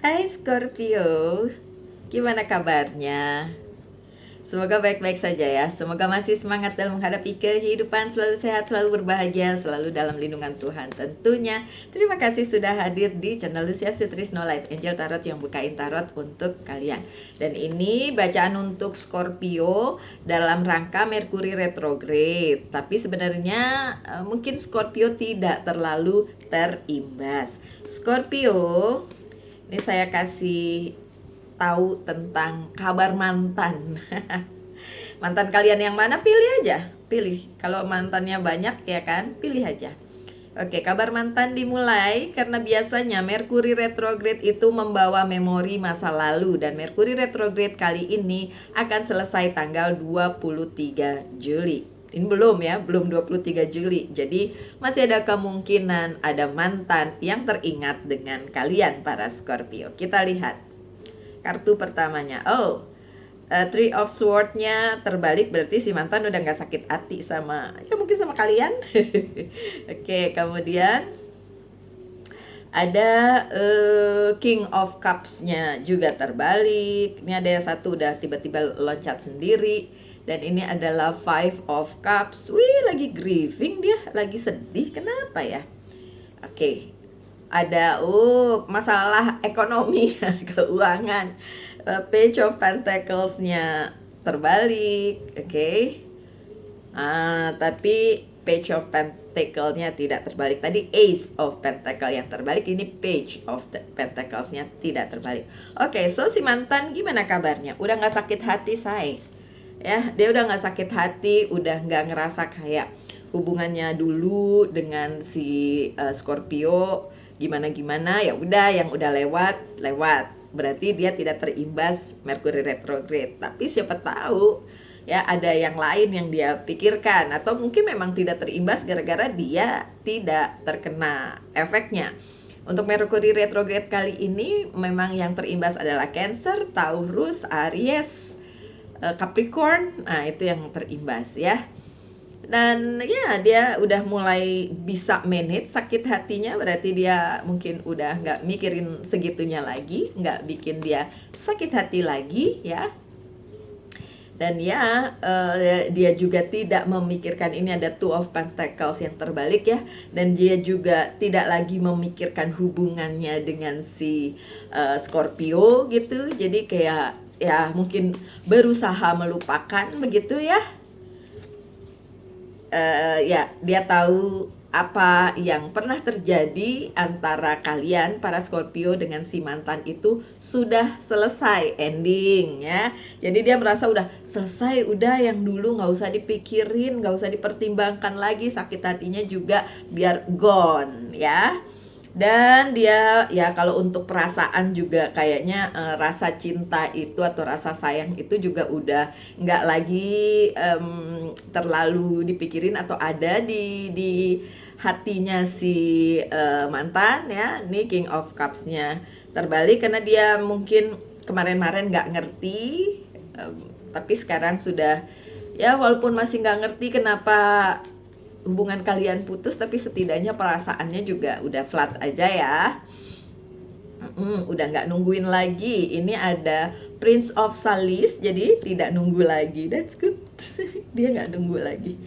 Hai Scorpio, gimana kabarnya? Semoga baik-baik saja ya. Semoga masih semangat dalam menghadapi kehidupan, selalu sehat, selalu berbahagia, selalu dalam lindungan Tuhan tentunya. Terima kasih sudah hadir di channel Lucia Sutrisno Light Angel Tarot yang bukain tarot untuk kalian. Dan ini bacaan untuk Scorpio dalam rangka Merkuri retrograde. Tapi sebenarnya mungkin Scorpio tidak terlalu terimbas. Scorpio, ini saya kasih tahu tentang kabar mantan. Mantan kalian yang mana, pilih aja. Pilih. Kalau mantannya banyak ya kan, pilih aja. Oke, kabar mantan dimulai karena biasanya Merkuri retrograde itu membawa memori masa lalu dan Merkuri retrograde kali ini akan selesai tanggal 23 Juli. Ini belum ya, belum 23 Juli. Jadi masih ada kemungkinan ada mantan yang teringat dengan kalian para Scorpio. Kita lihat kartu pertamanya. Three of Sword-nya terbalik, berarti si mantan udah gak sakit hati sama, ya mungkin sama kalian. Oke, kemudian ada King of Cups-nya juga terbalik. Ini ada yang satu udah tiba-tiba loncat sendiri. Dan ini adalah Five of Cups. Wih, lagi grieving dia, lagi sedih. Kenapa ya? Oke, ada masalah ekonomi, keuangan. Page of Pentacles-nya terbalik, oke. Tapi Page of Pentacle-nya tidak terbalik. Tadi Ace of Pentacle yang terbalik, ini Page of Pentacles-nya tidak terbalik. Oke, so si mantan gimana kabarnya? Udah gak sakit hati, say? Ya, dia udah gak sakit hati, udah gak ngerasa kayak hubungannya dulu dengan si Scorpio gimana-gimana. Ya udah, yang udah lewat berarti dia tidak terimbas Merkuri retrograde. Tapi siapa tahu ya ada yang lain yang dia pikirkan, atau mungkin memang tidak terimbas gara-gara dia tidak terkena efeknya. Untuk Merkuri retrograde kali ini memang yang terimbas adalah Cancer, Taurus, Aries, Capricorn. Nah, itu yang terimbas ya. Dan ya dia udah mulai bisa manage sakit hatinya, berarti dia mungkin udah nggak mikirin segitunya lagi, nggak bikin dia sakit hati lagi ya. Dan ya dia juga tidak memikirkan, ini ada Two of Pentacles yang terbalik ya. Dan dia juga tidak lagi memikirkan hubungannya dengan si Scorpio gitu. Jadi kayak ya mungkin berusaha melupakan begitu ya. Ya dia tahu apa yang pernah terjadi antara kalian para Scorpio dengan si mantan itu sudah selesai, ending ya. Jadi dia merasa udah selesai, udah yang dulu nggak usah dipikirin, nggak usah dipertimbangkan lagi, sakit hatinya juga biar gone ya. Dan dia ya kalau untuk perasaan juga kayaknya rasa cinta itu atau rasa sayang itu juga udah nggak lagi terlalu dipikirin atau ada di hatinya si mantan ya. Ini King of Cups-nya terbalik karena dia mungkin kemarin-kemarin nggak ngerti, tapi sekarang sudah ya, walaupun masih nggak ngerti kenapa hubungan kalian putus, tapi setidaknya perasaannya juga udah flat aja ya. Udah nggak nungguin lagi. Ini ada Prince of Salis, jadi tidak nunggu lagi. That's good. Dia nggak nunggu lagi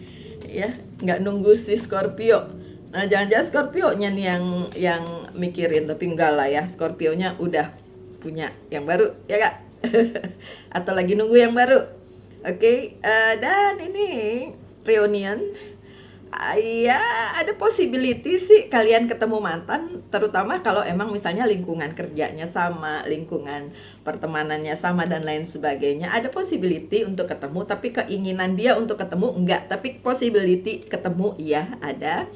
ya, nggak nunggu si Scorpio. Nah, jangan-jangan Scorpio-nya nih yang mikirin, tapi enggak lah ya, Scorpio-nya udah punya yang baru ya kak. Atau lagi nunggu yang baru. Oke, dan ini reunion. Ya ada possibility sih kalian ketemu mantan, terutama kalau emang misalnya lingkungan kerjanya sama, lingkungan pertemanannya sama dan lain sebagainya. Ada possibility untuk ketemu, tapi keinginan dia untuk ketemu enggak, tapi possibility ketemu ya ada.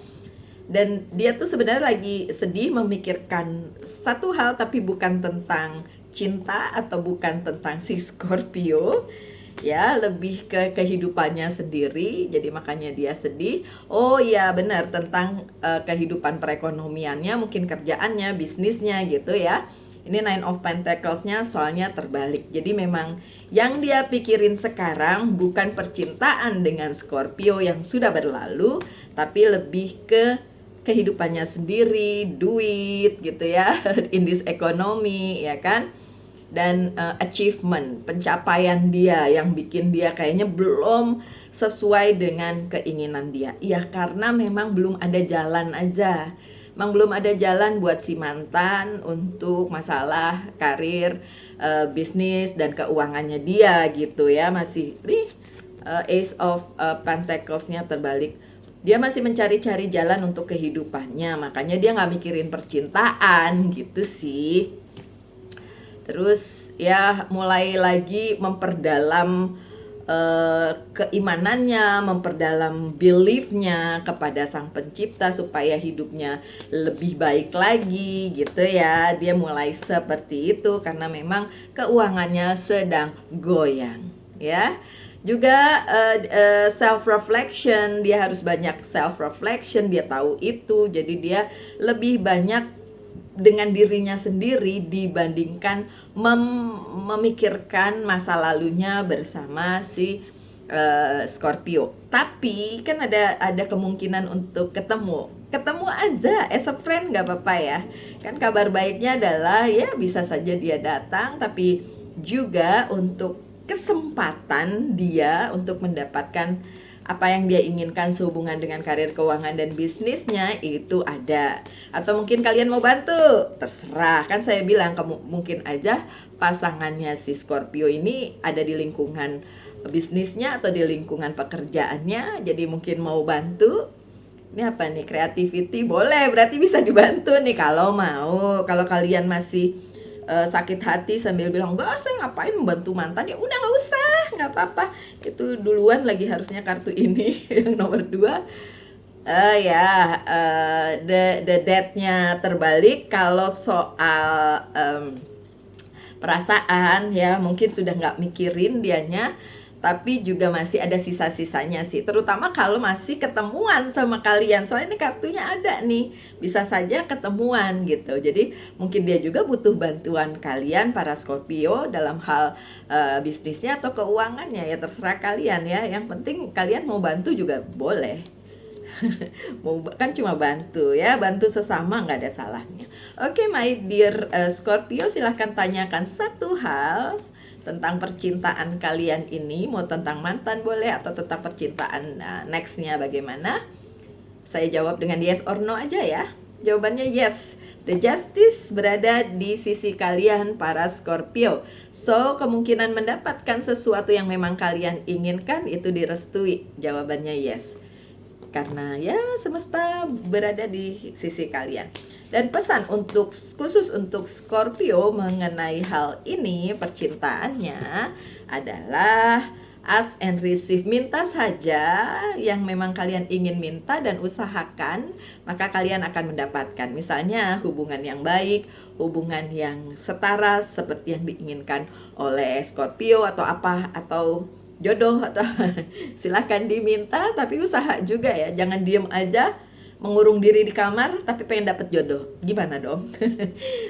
Dan dia tuh sebenarnya lagi sedih memikirkan satu hal, tapi bukan tentang cinta atau bukan tentang si Scorpio ya, lebih ke kehidupannya sendiri. Jadi makanya dia sedih. Oh ya benar, tentang kehidupan perekonomiannya, mungkin kerjaannya, bisnisnya gitu ya. Ini Nine of Pentacles-nya soalnya terbalik. Jadi memang yang dia pikirin sekarang bukan percintaan dengan Scorpio yang sudah berlalu, tapi lebih ke kehidupannya sendiri, duit gitu ya, in this economy ya kan. Dan achievement, pencapaian dia yang bikin dia kayaknya belum sesuai dengan keinginan dia. Ya karena memang belum ada jalan aja. Memang belum ada jalan buat si mantan untuk masalah karir, bisnis dan keuangannya dia gitu ya. Masih nih Ace of Pentacles-nya terbalik. Dia masih mencari-cari jalan untuk kehidupannya, makanya dia nggak mikirin percintaan gitu sih. Terus ya mulai lagi memperdalam keimanannya, memperdalam beliefnya kepada sang pencipta supaya hidupnya lebih baik lagi gitu ya. Dia mulai seperti itu karena memang keuangannya sedang goyang ya. Juga self reflection, dia harus banyak self reflection, dia tahu itu, jadi dia lebih banyak dengan dirinya sendiri dibandingkan memikirkan masa lalunya bersama si Scorpio. Tapi kan ada kemungkinan untuk ketemu aja as a friend, nggak apa-apa ya. Kan kabar baiknya adalah ya bisa saja dia datang, tapi juga untuk kesempatan dia untuk mendapatkan apa yang dia inginkan sehubungan dengan karir, keuangan, dan bisnisnya itu ada. Atau mungkin kalian mau bantu, terserah. Kan saya bilang mungkin aja pasangannya si Scorpio ini ada di lingkungan bisnisnya atau di lingkungan pekerjaannya, jadi mungkin mau bantu. Ini apa nih, creativity boleh, berarti bisa dibantu nih kalau mau. Kalau kalian masih sakit hati sambil bilang enggak, saya ngapain membantu mantan, ya udah nggak usah, nggak apa-apa. Itu duluan lagi harusnya kartu ini yang nomor 2. The death-nya terbalik. Kalau soal perasaan ya mungkin sudah nggak mikirin dianya, tapi juga masih ada sisa-sisanya sih, terutama kalau masih ketemuan sama kalian. Soalnya ini kartunya ada nih, bisa saja ketemuan gitu. Jadi mungkin dia juga butuh bantuan kalian para Scorpio dalam hal bisnisnya atau keuangannya, ya terserah kalian ya. Yang penting kalian mau bantu juga boleh. Mau kan cuma bantu ya, bantu sesama nggak ada salahnya. Oke, my dear Scorpio, silahkan tanyakan satu hal tentang percintaan kalian ini, mau tentang mantan boleh atau tentang percintaan nextnya bagaimana. Saya jawab dengan yes or no aja ya. Jawabannya yes. The Justice berada di sisi kalian para Scorpio. So kemungkinan mendapatkan sesuatu yang memang kalian inginkan itu direstui. Jawabannya yes. Karena ya semesta berada di sisi kalian. Dan pesan khusus untuk Scorpio mengenai hal ini, percintaannya adalah ask and receive. Minta saja yang memang kalian ingin minta dan usahakan, maka kalian akan mendapatkan. Misalnya hubungan yang baik, hubungan yang setara seperti yang diinginkan oleh Scorpio atau jodoh atau silahkan diminta, tapi usaha juga ya. Jangan diem aja mengurung diri di kamar tapi pengen dapet jodoh, gimana dong?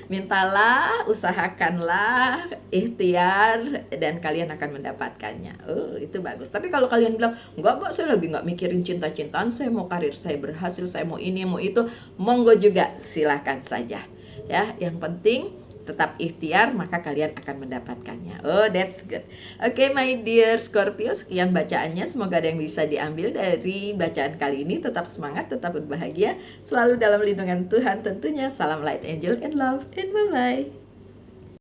Mintalah, usahakanlah, ikhtiar, dan kalian akan mendapatkannya. Itu bagus. Tapi kalau kalian bilang enggak mbak, saya lagi nggak mikirin cinta-cintaan, saya mau karir saya berhasil, saya mau ini mau itu, monggo juga, silahkan saja ya. Yang penting tetap ikhtiar, maka kalian akan mendapatkannya. That's good. Oke, my dear Scorpio, sekian bacaannya. Semoga ada yang bisa diambil dari bacaan kali ini. Tetap semangat, tetap berbahagia, selalu dalam lindungan Tuhan tentunya. Salam light, angel, and love, and bye-bye.